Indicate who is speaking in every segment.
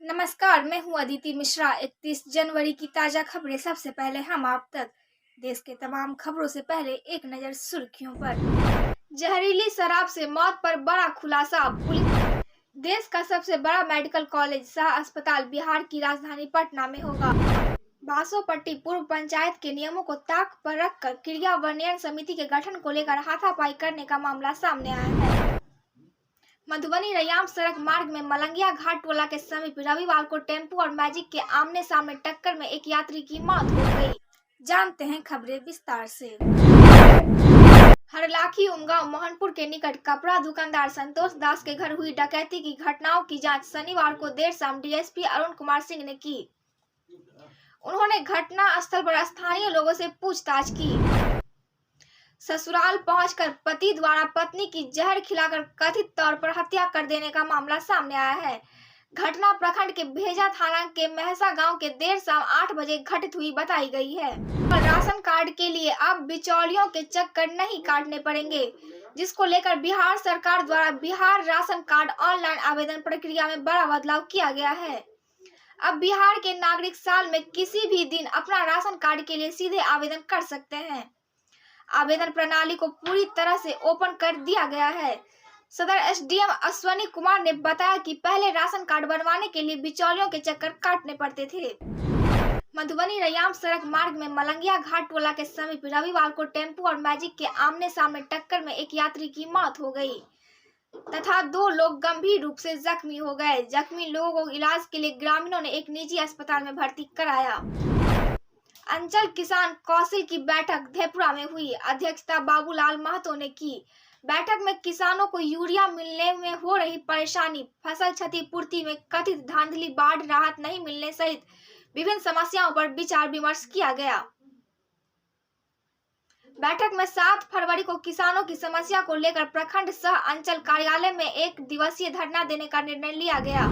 Speaker 1: नमस्कार, मैं हूं अदिति मिश्रा। 31 जनवरी की ताजा खबरें सबसे पहले हम आप तक। देश के तमाम खबरों से पहले एक नजर सुर्खियों पर। जहरीली शराब से मौत पर बड़ा खुलासा। पुलिस। देश का सबसे बड़ा मेडिकल कॉलेज शाह अस्पताल बिहार की राजधानी पटना में होगा। बासोपट्टी पूर्व पंचायत के नियमों को ताक पर रखकर क्रियान्वयन समिति के गठन को लेकर हाथापाई करने का मामला सामने आया है। मधुबनी रैयाम सड़क मार्ग में मलंगिया घाट टोला के समीप रविवार को टेम्पो और मैजिक के आमने सामने टक्कर में एक यात्री की मौत हो गई। जानते हैं खबरें विस्तार से। हरलाखी उमगांव मोहनपुर के निकट कपड़ा दुकानदार संतोष दास के घर हुई डकैती की घटनाओं की जांच शनिवार को देर शाम डीएसपी अरुण कुमार सिंह ने की। उन्होंने घटना स्थल पर स्थानीय लोगों से पूछताछ की। ससुराल पहुंचकर पति द्वारा पत्नी की जहर खिलाकर कथित तौर पर हत्या कर देने का मामला सामने आया है। घटना प्रखंड के भेजा थाना के महसा गांव के देर शाम 8 बजे घटित हुई बताई गई है। राशन कार्ड के लिए अब बिचौलियों के चक्कर नहीं काटने पड़ेंगे, जिसको लेकर बिहार सरकार द्वारा बिहार राशन कार्ड ऑनलाइन आवेदन प्रक्रिया में बड़ा बदलाव किया गया है। अब बिहार के नागरिक साल में किसी भी दिन अपना राशन कार्ड के लिए सीधे आवेदन कर सकते हैं। आवेदन प्रणाली को पूरी तरह से ओपन कर दिया गया है। सदर एसडीएम अश्वनी कुमार ने बताया कि पहले राशन कार्ड बनवाने के लिए बिचौलियों के चक्कर काटने पड़ते थे। मधुबनी रैयाम सड़क मार्ग में मलंगिया घाट टोला के समीप रविवार को टेम्पो और मैजिक के आमने सामने टक्कर में एक यात्री की मौत हो गई तथा 2 लोग गंभीर रूप से जख्मी हो गए। जख्मी लोगों को इलाज के लिए ग्रामीणों ने एक निजी अस्पताल में भर्ती कराया। अंचल किसान कौंसिल की बैठक धेपुरा में हुई। अध्यक्षता बाबूलाल महतो ने की। बैठक में किसानों को यूरिया मिलने में हो रही परेशानी, फसल क्षतिपूर्ति में कथित धांधली, बाढ़ राहत नहीं मिलने सहित विभिन्न समस्याओं पर विचार विमर्श किया गया। बैठक में 7 फरवरी को किसानों की समस्या को लेकर प्रखंड सह अंचल कार्यालय में 1 दिवसीय धरना देने का निर्णय लिया गया।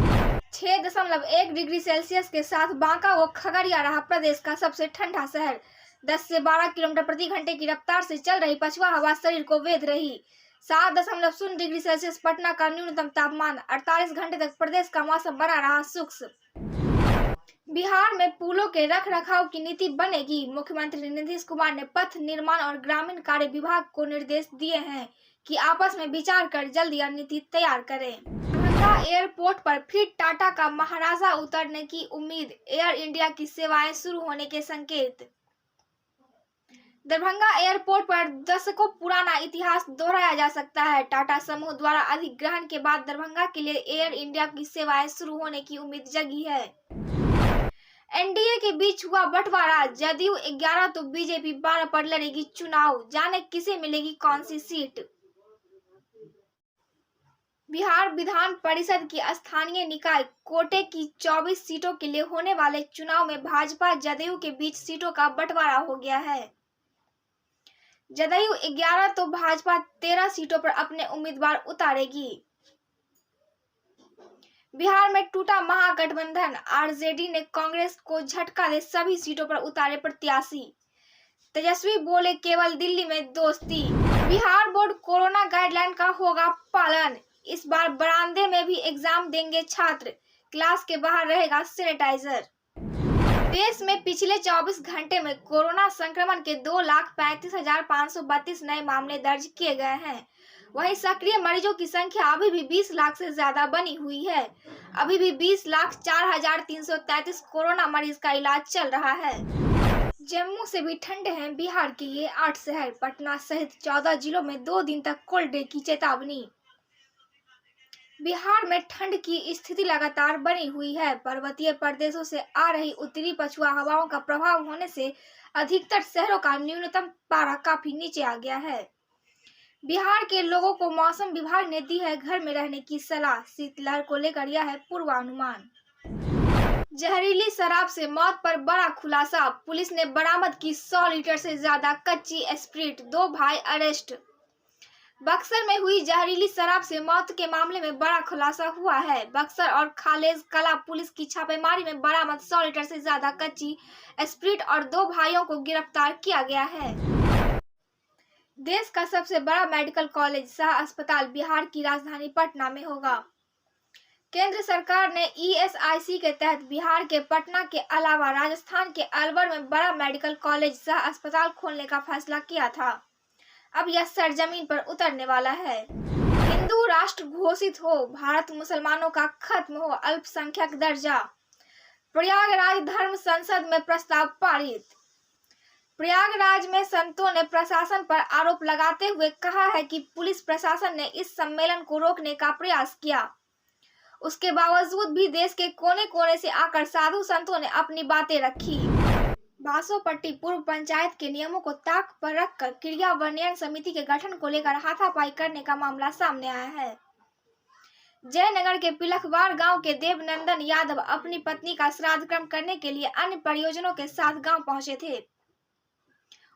Speaker 1: 6.1 डिग्री सेल्सियस के साथ बांका व खगड़िया रहा प्रदेश का सबसे ठंडा शहर। 10 से 12 किलोमीटर प्रति घंटे की रफ्तार से चल रही पछुआ हवा शरीर को वेध रही। 7.0 डिग्री सेल्सियस पटना का न्यूनतम तापमान। 48 घंटे तक प्रदेश का मौसम बना रहा शुष्क। बिहार में पुलों के रख रखाव की नीति बनेगी। मुख्यमंत्री नीतीश कुमार ने पथ निर्माण और ग्रामीण कार्य विभाग को निर्देश दिए हैं कि आपस में विचार कर जल्द यह नीति तैयार करें। दरभंगा एयरपोर्ट पर फिर टाटा का महाराजा उतरने की उम्मीद। एयर इंडिया की सेवाएं शुरू होने के संकेत। दरभंगा एयरपोर्ट पर दशकों पुराना इतिहास दोहराया जा सकता है। टाटा समूह द्वारा अधिग्रहण के बाद दरभंगा के लिए एयर इंडिया की सेवाएं शुरू होने की उम्मीद जगी है। एनडीए के बीच हुआ बंटवारा। जदयू 11 तो बीजेपी 12 पर लड़ेगी चुनाव। जाने किसे मिलेगी कौन सी सीट। बिहार विधान परिषद की स्थानीय निकाय कोटे की 24 सीटों के लिए होने वाले चुनाव में भाजपा जदयू के बीच सीटों का बंटवारा हो गया है। जदयू 11 तो भाजपा 13 सीटों पर अपने उम्मीदवार उतारेगी। बिहार में टूटा महागठबंधन। आरजेडी ने कांग्रेस को झटका दे सभी सीटों पर उतारे प्रत्याशी। तेजस्वी बोले केवल दिल्ली में दोस्ती। बिहार बोर्ड कोरोना गाइडलाइन का होगा पालन। इस बार बरामदे में भी एग्जाम देंगे छात्र। क्लास के बाहर रहेगा सैनिटाइजर। देश में पिछले 24 घंटे में कोरोना संक्रमण के 2,35,532 नए मामले दर्ज किए गए हैं। वहीं सक्रिय मरीजों की संख्या अभी भी 20 लाख से ज्यादा बनी हुई है। अभी भी 20,04,333 कोरोना मरीज का इलाज चल रहा है। जम्मू से भी ठंडे हैं बिहार के ये 8 शहर। पटना सहित 14 जिलों में 2 दिन तक कोल्ड डे की चेतावनी। बिहार में ठंड की स्थिति लगातार बनी हुई है। पर्वतीय प्रदेशों से आ रही उत्तरी पछुआ हवाओं का प्रभाव होने से अधिकतर शहरों का न्यूनतम पारा काफी नीचे आ गया है। बिहार के लोगों को मौसम विभाग ने दी है घर में रहने की सलाह। शीतलहर को लेकर यह है पूर्वानुमान। जहरीली शराब से मौत पर बड़ा खुलासा। पुलिस ने बरामद की 100 लीटर से ज्यादा कच्ची स्प्रिट। 2 भाई अरेस्ट। बक्सर में हुई जहरीली शराब से मौत के मामले में बड़ा खुलासा हुआ है। बक्सर और खालेज कला पुलिस की छापेमारी में बरामद 100 लीटर से ज्यादा कच्ची स्प्रिट और 2 भाइयों को गिरफ्तार किया गया है। देश का सबसे बड़ा मेडिकल कॉलेज शाह अस्पताल बिहार की राजधानी पटना में होगा। केंद्र सरकार ने ESIC के तहत बिहार के पटना के अलावा राजस्थान के अलवर में बड़ा मेडिकल कॉलेज सह अस्पताल खोलने का फैसला किया था। अब यह सरजमीन पर उतरने वाला है। हिंदू राष्ट्र घोषित हो, भारत मुसलमानों का खत्म हो, अल्पसंख्यक दर्जा। प्रयागराज धर्म संसद में प्रस्ताव पारित। प्रयागराज में संतों ने प्रशासन पर आरोप लगाते हुए कहा है कि पुलिस प्रशासन ने इस सम्मेलन को रोकने का प्रयास किया। उसके बावजूद भी देश के कोने कोने से आकर साधु संतों ने अपनी बातें रखी। बासोपट्टी पूर्व पंचायत के नियमों को ताक पर रखकर क्रियान्वयन समिति के गठन को लेकर हाथापाई करने का मामला सामने आया है। जयनगर के पिलखवाड़ गांव के देवनंदन यादव अपनी पत्नी का श्राद्ध कर्म करने के लिए अन्य परियोजनों के साथ गांव पहुंचे थे।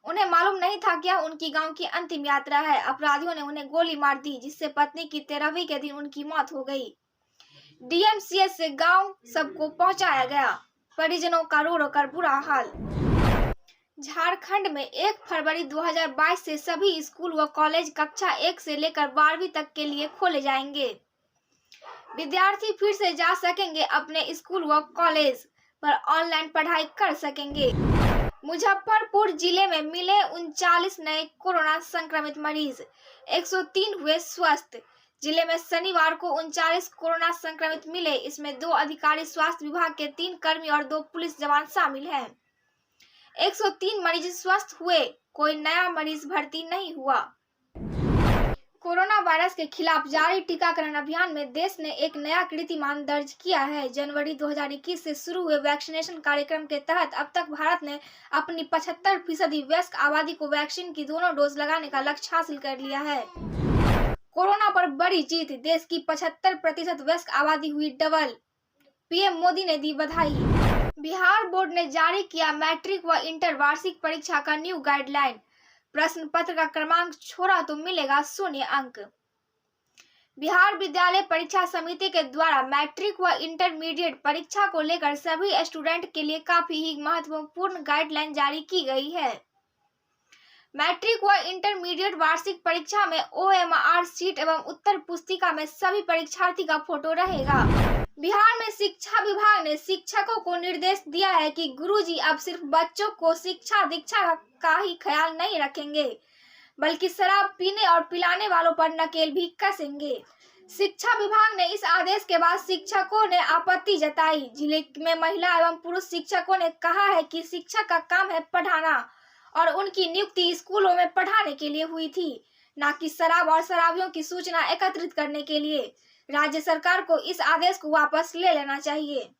Speaker 1: उन्हें मालूम नहीं था कि यह उनकी गांव की अंतिम यात्रा है। अपराधियों ने उन्हें गोली मार दी, जिससे पत्नी की 13वीं के दिन उनकी मौत हो गई। DMCH से गांव सबको पहुंचाया गया। परिजनों का रो रो कर बुरा हाल। झारखंड में 1 फरवरी 2022 से सभी स्कूल व कॉलेज कक्षा 1 से लेकर 12वीं तक के लिए खोले जाएंगे। विद्यार्थी फिर से जा सकेंगे अपने स्कूल व कॉलेज पर, ऑनलाइन पढ़ाई कर सकेंगे। मुजफ्फरपुर जिले में मिले 39 नए कोरोना संक्रमित मरीज, 103 हुए स्वस्थ। जिले में शनिवार को 39 कोरोना संक्रमित मिले। इसमें 2 अधिकारी स्वास्थ्य विभाग के 3 कर्मी और 2 पुलिस जवान शामिल हैं। 103 मरीज स्वस्थ हुए, कोई नया मरीज भर्ती नहीं हुआ। कोरोना वायरस के खिलाफ जारी टीकाकरण अभियान में देश ने एक नया कीर्तिमान दर्ज किया है। जनवरी 2021 से शुरू हुए वैक्सीनेशन कार्यक्रम के तहत अब तक भारत ने अपनी 75% वयस्क आबादी को वैक्सीन की दोनों डोज लगाने का लक्ष्य हासिल कर लिया है। कोरोना पर बड़ी जीत, देश की 75% वयस्क आबादी हुई डबल। PM मोदी ने दी बधाई। बिहार बोर्ड ने जारी किया मैट्रिक व इंटर वार्षिक परीक्षा का न्यू गाइडलाइन। प्रश्न पत्र का क्रमांक छोड़ा तो मिलेगा 0 अंक। बिहार विद्यालय परीक्षा समिति के द्वारा मैट्रिक व इंटरमीडिएट परीक्षा को लेकर सभी स्टूडेंट के लिए काफी ही महत्वपूर्ण गाइडलाइन जारी की गई है। मैट्रिक व इंटरमीडिएट वार्षिक परीक्षा में OMR शीट एवं उत्तर पुस्तिका में सभी परीक्षार्थी का फोटो रहेगा। बिहार में शिक्षा विभाग ने शिक्षकों को निर्देश दिया है कि गुरुजी अब सिर्फ बच्चों को शिक्षा दीक्षा का ही ख्याल नहीं रखेंगे, बल्कि शराब पीने और पिलाने वालों पर नकेल भी कसेंगे। शिक्षा विभाग ने इस आदेश के बाद शिक्षकों ने आपत्ति जताई। जिले में महिला एवं पुरुष शिक्षकों ने कहा है कि शिक्षक का काम है पढ़ाना और उनकी नियुक्ति स्कूलों में पढ़ाने के लिए हुई थी, न कि शराब और शराबियों की सूचना एकत्रित करने के लिए। राज्य सरकार को इस आदेश को वापस ले लेना चाहिए।